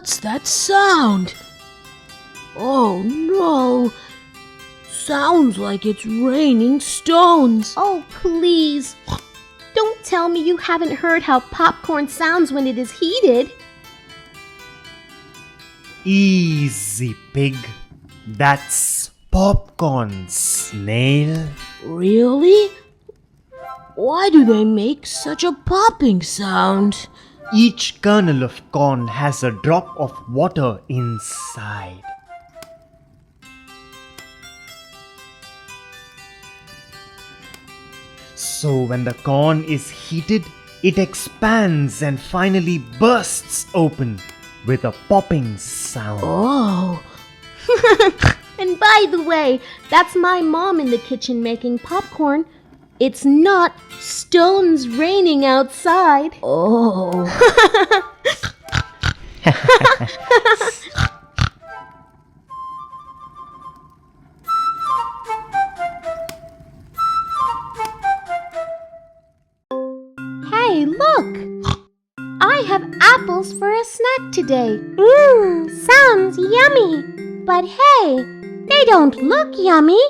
What's that sound? Oh no! Sounds like it's raining stones. Oh, please. Don't tell me you haven't heard how popcorn sounds when it is heated. Easy, pig. That's popcorn, snail. Really? Why do they make such a popping sound? Each kernel of corn has a drop of water inside. So when the corn is heated, it expands and finally bursts open with a popping sound. Oh, And by the way, that's my mom in the kitchen making popcorn. It's not stones raining outside. oh. Hey, look! I have apples for a snack today. Sounds yummy. But hey, they don't look yummy.